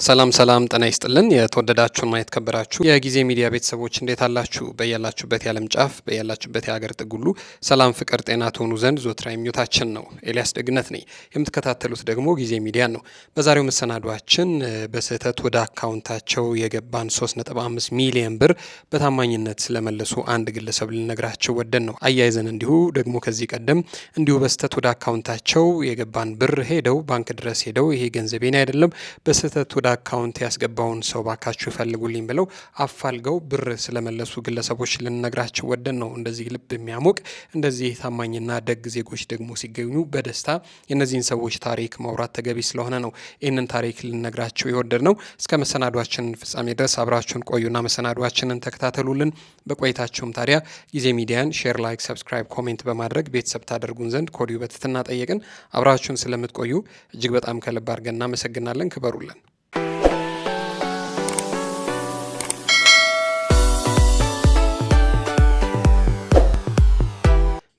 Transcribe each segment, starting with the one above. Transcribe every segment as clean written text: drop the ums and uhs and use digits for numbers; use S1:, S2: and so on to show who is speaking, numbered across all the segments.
S1: ሰላም ጤና ይስጥልን የተወደዳችሁና የተከበራችሁ የጊዜ ሚዲያ ቤተሰቦች እንዴት አላችሁ? በያላችሁበት የዓለም ጫፍ በያላችሁበት የሀገር ጥግ ሁሉ ሰላም፣ ፍቅር፣ ጤና ትሆኑ ዘንድ ዞትራ ምኞታችን ነው። ኤልያስ ደግነት ነኝ። የምትከታተሉት ደግሞ ጊዜ ሚዲያን ነው። በዛሬው መሰናዷችን በስህተት ወደ አካውንታቸው የገባን 3.5 ሚሊዮን ብር በታማኝነት ስለመለሱ አንድ ግለሰብ ልነግራችሁ ወደን ነው። አያይዘን እንዲሁ ደግሞ ከዚህ ቀደም እንዲሁ በስህተት ወደ አካውንታቸው የገባን ብር ሄደው ባንክ ድረስ ሄደው ይሄ ገንዘቤን አይደለም በስህተት ወደ አካውንት ያስገባውን ሰው ባካችሁ ይፈልጉልኝ ብለው አፋልገው ብር ስለመለሱ ግለሰቦች ልንነግራችሁ ወደን ነው። እንደዚህ ልብ የሚያሞቅ እንደዚህ ታማኝና ደግ ዜጎች ደግሞ ሲገኙ በደስታ የነዚህን ሰዎች ታሪክ ማውራት ተገቢ ስለሆነ ነው ይህንን ታሪክ ልንነግራችሁ የወደድ ነው። እስከ መሰናዷችን ፍጻሜ ድረስ አብራችሁን ቆዩና መሰናዷችንን ተከታተሉልን። በቆይታችሁም ታዲያ ጊዜ ሚዲያን ሼር፣ ላይክ፣ ሰብስክራይብ፣ ኮሜንት በማድረግ ቤተሰብ ታደርጉን ዘንድ ከወዲሁ በትህትና ጠየቅን። አብራችሁን ስለምትቆዩ እጅግ በጣም ከልብ አድርገን እናመሰግናለን። ክበሩልን።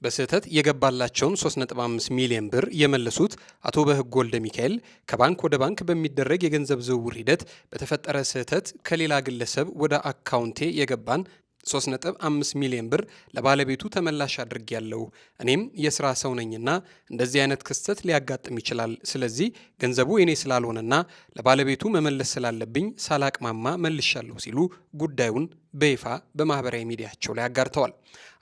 S1: በስህተት የገባላቸውን 3.5 ሚሊዮን ብር የመለሱት አቶ በህጉ ወልደ ሚካኤል ከባንክ ወደ ባንክ በሚደረግ የገንዘብ ዝውውር ሂደት በተፈጠረ ስህተት ከሌላ ግለሰብ ወደ አካውንቴ የገባን 3.5 ሚሊዮን ብር ለባለቤቱ ተመላሽ አድርጌያለሁ። እኔም የስራ ሰው ነኝና እንደዚህ አይነት ክስተት ሊያጋጥም ይችላል። ስለዚህ ገንዘቡ የኔ ስላልሆነና ለባለቤቱ መመለስ ስላለብኝ ሳላቅማማ መልሻለሁ ሲሉ ጉዳዩን በይፋ በማህበራዊ ሚዲያቸው ላይ አጋርተዋል።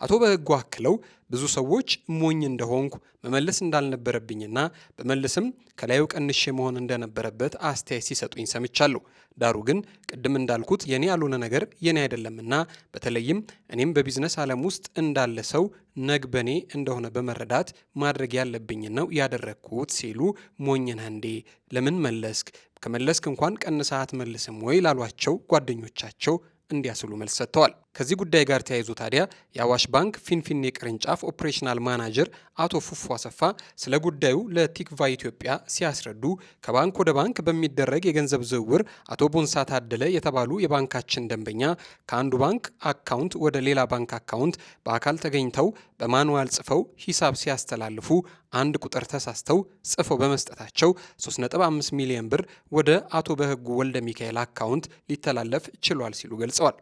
S1: አቶ በህጉ አክለው ብዙ ሰዎች ሞኝ እንደሆንኩ መመለስ እንዳልነበረብኝና በመልስም ከላዩ ቀንሼ መሆን እንደነበረበት አስተያየት ሲሰጡኝ ሰምቻለሁ። ዳሩ ግን ቅድም እንዳልኩት የኔ ያልሆነ ነገር የኔ አይደለምና በተለይም እኔም በቢዝነስ ዓለም ውስጥ እንዳለ ሰው ነግበኔ እንደሆነ በመረዳት ማድረግ ያለብኝ ነው ያደረግኩት ሲሉ ሞኝ ነህ እንዴ? ለምን መለስክ? ከመለስክ እንኳን ቀንሰሃት መልስም ወይ ላሏቸው ጓደኞቻቸው እንዲያስሉ መልስ ሰጥተዋል። ከዚህ ጉዳይ ጋር ተያይዞ ታዲያ የአዋሽ ባንክ ፊንፊኔ ቅርንጫፍ ኦፕሬሽናል ማናጀር አቶ ፉፉ አሰፋ ስለ ጉዳዩ ለቲክቫ ኢትዮጵያ ሲያስረዱ ከባንክ ወደ ባንክ በሚደረግ የገንዘብ ዝውውር አቶ ቦንሳ ታደለ የተባሉ የባንካችን ደንበኛ ከአንዱ ባንክ አካውንት ወደ ሌላ ባንክ አካውንት በአካል ተገኝተው በማኑዋል ጽፈው ሂሳብ ሲያስተላልፉ አንድ ቁጥር ተሳስተው ጽፈው በመስጠታቸው 3.5 ሚሊዮን ብር ወደ አቶ በህጉ ወልደ ሚካኤል አካውንት ሊተላለፍ ችሏል ሲሉ ገልጸዋል።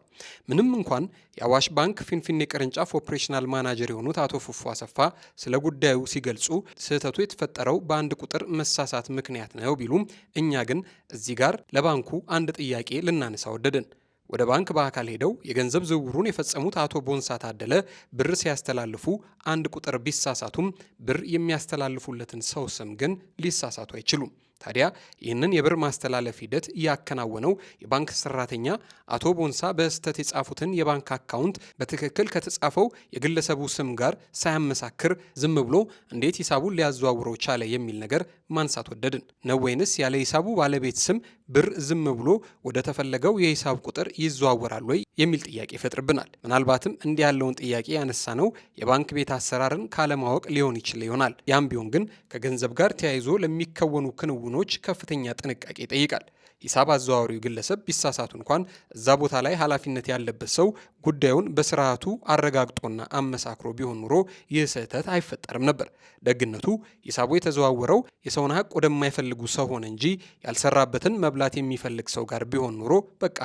S1: ምንም እንኳን የአዋሽ ባንክ ፊንፊኔ ቅርንጫፍ ኦፕሬሽናል ማናጀር የሆኑት አቶ ፉፉ አሰፋ ስለ ጉዳዩ ሲገልጹ ስህተቱ የተፈጠረው በአንድ ቁጥር መሳሳት ምክንያት ነው ቢሉም እኛ ግን እዚህ ጋር ለባንኩ አንድ ጥያቄ ልናነሳ ወደድን። ወደ ባንክ በአካል ሄደው የገንዘብ ዝውውሩን የፈጸሙት አቶ ቦንሳ ታደለ ብር ሲያስተላልፉ አንድ ቁጥር ቢሳሳቱም ብር የሚያስተላልፉለትን ሰው ስም ግን ሊሳሳቱ አይችሉም። ታዲያ ይህንን የብር ማስተላለፍ ሂደት ያከናወነው የባንክ ሰራተኛ አቶ ቦንሳ በስህተት የጻፉትን የባንክ አካውንት በትክክል ከተጻፈው የግለሰቡ ስም ጋር ሳያመሳክር ዝም ብሎ እንዴት ሂሳቡን ሊያዘዋውረው ቻለ የሚል ነገር ማንሳት ወደድን ነው። ወይንስ ያለ ሂሳቡ ባለቤት ስም ብር ዝም ብሎ ወደ ተፈለገው የሂሳብ ቁጥር ይዘዋወራል ወይ የሚል ጥያቄ ይፈጥርብናል። ምናልባትም እንዲህ ያለውን ጥያቄ ያነሳ ነው የባንክ ቤት አሰራርን ካለማወቅ ሊሆን ይችል ይሆናል። ያም ቢሆን ግን ከገንዘብ ጋር ተያይዞ ለሚከወኑ ክንውኖች ከፍተኛ ጥንቃቄ ይጠይቃል። ሂሳብ አዘዋዋሪው ግለሰብ ቢሳሳቱ እንኳን እዛ ቦታ ላይ ኃላፊነት ያለበት ሰው ጉዳዩን በስርዓቱ አረጋግጦና አመሳክሮ ቢሆን ኑሮ ይህ ስህተት አይፈጠርም ነበር። ደግነቱ ሂሳቡ የተዘዋወረው የሰውን ሀቅ ወደማይፈልጉ ሰው ሆነ እንጂ ያልሰራበትን መብላት የሚፈልግ ሰው ጋር ቢሆን ኑሮ በቃ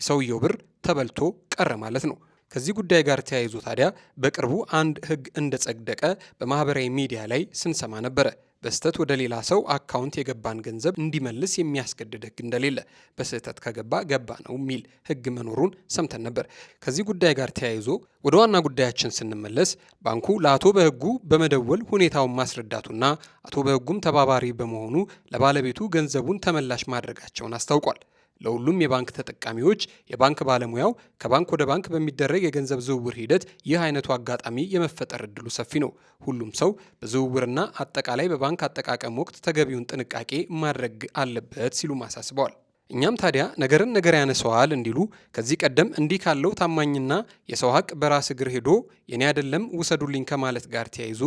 S1: የሰውየው ብር ተበልቶ ቀረ ማለት ነው። ከዚህ ጉዳይ ጋር ተያይዞ ታዲያ በቅርቡ አንድ ሕግ እንደጸደቀ በማህበራዊ ሚዲያ ላይ ስንሰማ ነበረ። በስህተት ወደ ሌላ ሰው አካውንት የገባን ገንዘብ እንዲመልስ የሚያስገድድ ሕግ እንደሌለ፣ በስህተት ከገባ ገባ ነው የሚል ሕግ መኖሩን ሰምተን ነበር። ከዚህ ጉዳይ ጋር ተያይዞ ወደ ዋና ጉዳያችን ስንመለስ ባንኩ ለአቶ በህጉ በመደወል ሁኔታውን ማስረዳቱና አቶ በህጉም ተባባሪ በመሆኑ ለባለቤቱ ገንዘቡን ተመላሽ ማድረጋቸውን አስታውቋል። ለሁሉም የባንክ ተጠቃሚዎች የባንክ ባለሙያው ከባንክ ወደ ባንክ በሚደረግ የገንዘብ ዝውውር ሂደት ይህ አይነቱ አጋጣሚ የመፈጠር እድሉ ሰፊ ነው። ሁሉም ሰው በዝውውርና አጠቃላይ በባንክ አጠቃቀም ወቅት ተገቢውን ጥንቃቄ ማድረግ አለበት ሲሉ አሳስበዋል። እኛም ታዲያ ነገርን ነገር ያነሰዋል እንዲሉ ከዚህ ቀደም እንዲህ ካለው ታማኝና የሰው ሀቅ በራስ እግር ሄዶ የኔ አይደለም ውሰዱልኝ ከማለት ጋር ተያይዞ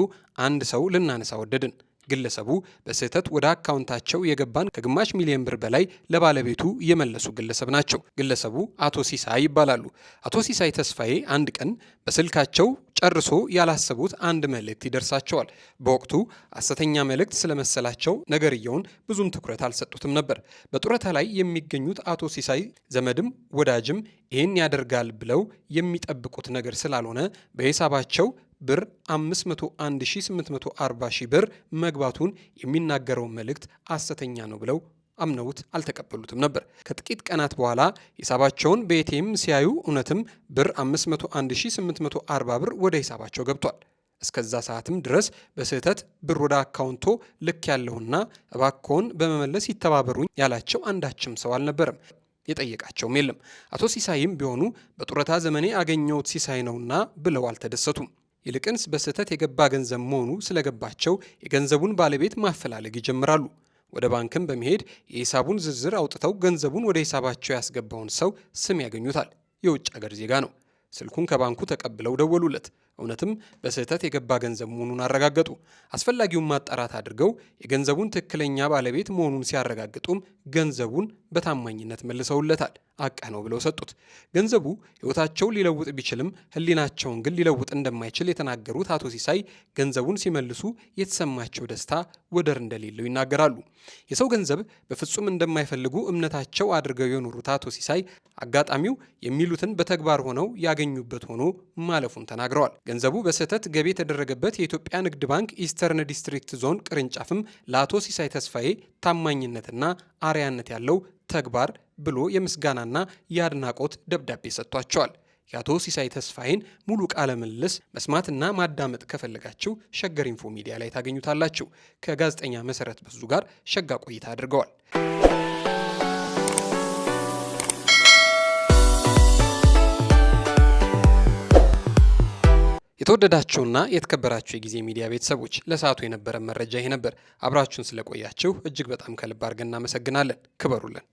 S1: አንድ ሰው ልናነሳ ወደድን። ግለሰቡ በስህተት ወደ አካውንታቸው የገባን ከግማሽ ሚሊዮን ብር በላይ ለባለቤቱ የመለሱ ግለሰብ ናቸው። ግለሰቡ አቶ ሲሳይ ይባላሉ። አቶ ሲሳይ ተስፋዬ አንድ ቀን በስልካቸው ጨርሶ ያላሰቡት አንድ መልእክት ይደርሳቸዋል። በወቅቱ ሐሰተኛ መልእክት ስለመሰላቸው ነገርየውን ብዙም ትኩረት አልሰጡትም ነበር። በጡረታ ላይ የሚገኙት አቶ ሲሳይ ዘመድም ወዳጅም ይህን ያደርጋል ብለው የሚጠብቁት ነገር ስላልሆነ በሂሳባቸው ብር 501,840 ብር መግባቱን የሚናገረው መልእክት ሐሰተኛ ነው ብለው አምነውት አልተቀበሉትም ነበር። ከጥቂት ቀናት በኋላ ሂሳባቸውን በኤቲኤም ሲያዩ እውነትም ብር 501,840 ብር ወደ ሂሳባቸው ገብቷል። እስከዛ ሰዓትም ድረስ በስህተት ብር ወደ አካውንቶ ልክ ያለውና እባክዎን በመመለስ ይተባበሩኝ ያላቸው አንዳችም ሰው አልነበረም። የጠየቃቸውም የለም። አቶ ሲሳይም ቢሆኑ በጡረታ ዘመኔ አገኘሁት ሲሳይ ነውና ብለው አልተደሰቱም። ይልቅንስ በስህተት የገባ ገንዘብ መሆኑ ስለገባቸው የገንዘቡን ባለቤት ማፈላለግ ይጀምራሉ። ወደ ባንክም በመሄድ የሂሳቡን ዝርዝር አውጥተው ገንዘቡን ወደ ሂሳባቸው ያስገባውን ሰው ስም ያገኙታል። የውጭ ሀገር ዜጋ ነው። ስልኩን ከባንኩ ተቀብለው ደወሉለት። እውነትም በስህተት የገባ ገንዘብ መሆኑን አረጋገጡ። አስፈላጊውን ማጣራት አድርገው የገንዘቡን ትክክለኛ ባለቤት መሆኑን ሲያረጋግጡም ገንዘቡን በታማኝነት መልሰውለታል። አቃ ነው ብለው ሰጡት። ገንዘቡ ሕይወታቸው ሊለውጥ ቢችልም ሕሊናቸውን ግን ሊለውጥ እንደማይችል የተናገሩት አቶ ሲሳይ ገንዘቡን ሲመልሱ የተሰማቸው ደስታ ወደር እንደሌለው ይናገራሉ። የሰው ገንዘብ በፍጹም እንደማይፈልጉ እምነታቸው አድርገው የኖሩት አቶ ሲሳይ አጋጣሚው የሚሉትን በተግባር ሆነው ያገኙበት ሆኖ ማለፉን ተናግረዋል። ገንዘቡ በስህተት ገቢ የተደረገበት የኢትዮጵያ ንግድ ባንክ ኢስተርን ዲስትሪክት ዞን ቅርንጫፍም ለአቶ ሲሳይ ተስፋዬ ታማኝነትና አርያነት ያለው ተግባር ብሎ የምስጋናና የአድናቆት ደብዳቤ ሰጥቷቸዋል። የአቶ ሲሳይ ተስፋዬን ሙሉ ቃለ ምልልስ መስማትና ማዳመጥ ከፈለጋችሁ ሸገር ኢንፎ ሚዲያ ላይ ታገኙታላችሁ። ከጋዜጠኛ መሰረት በዙ ጋር ሸጋ ቆይታ አድርገዋል። የተወደዳችሁና የተከበራችሁ የጊዜ ሚዲያ ቤተሰቦች ለሰዓቱ የነበረ መረጃ ይሄ ነበር። አብራችሁን ስለቆያችሁ እጅግ በጣም ከልብ አድርገን እናመሰግናለን። ክበሩልን።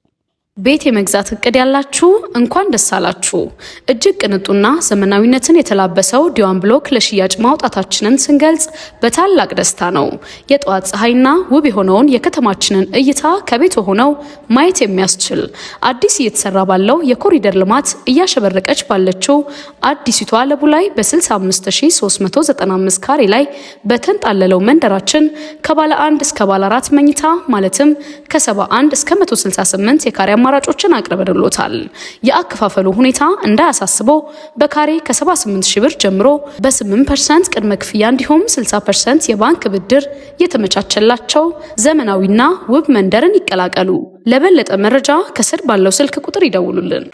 S2: ቤት የመግዛት እቅድ ያላችሁ እንኳን ደስ አላችሁ። እጅግ ቅንጡና ዘመናዊነትን የተላበሰው ዲዋን ብሎክ ለሽያጭ ማውጣታችንን ስንገልጽ በታላቅ ደስታ ነው። የጠዋት ፀሐይና ውብ የሆነውን የከተማችንን እይታ ከቤት ሆነው ማየት የሚያስችል አዲስ እየተሰራ ባለው የኮሪደር ልማት እያሸበረቀች ባለችው አዲሲቷ ለቡ ላይ በ65395 ካሬ ላይ በተንጣለለው መንደራችን ከባለ 1 እስከ ባለ 4 መኝታ ማለትም ከ71 እስከ 168 የካሬ አማራጮችን አቅርበንሎታል። የአከፋፈሉ ሁኔታ እንዳያሳስበው በካሬ ከ78,000 ብር ጀምሮ በ8% ቅድመ ክፍያ እንዲሁም 60% የባንክ ብድር የተመቻቸላቸው ዘመናዊና ውብ መንደርን ይቀላቀሉ። ለበለጠ መረጃ ከስር ባለው ስልክ ቁጥር ይደውሉልን።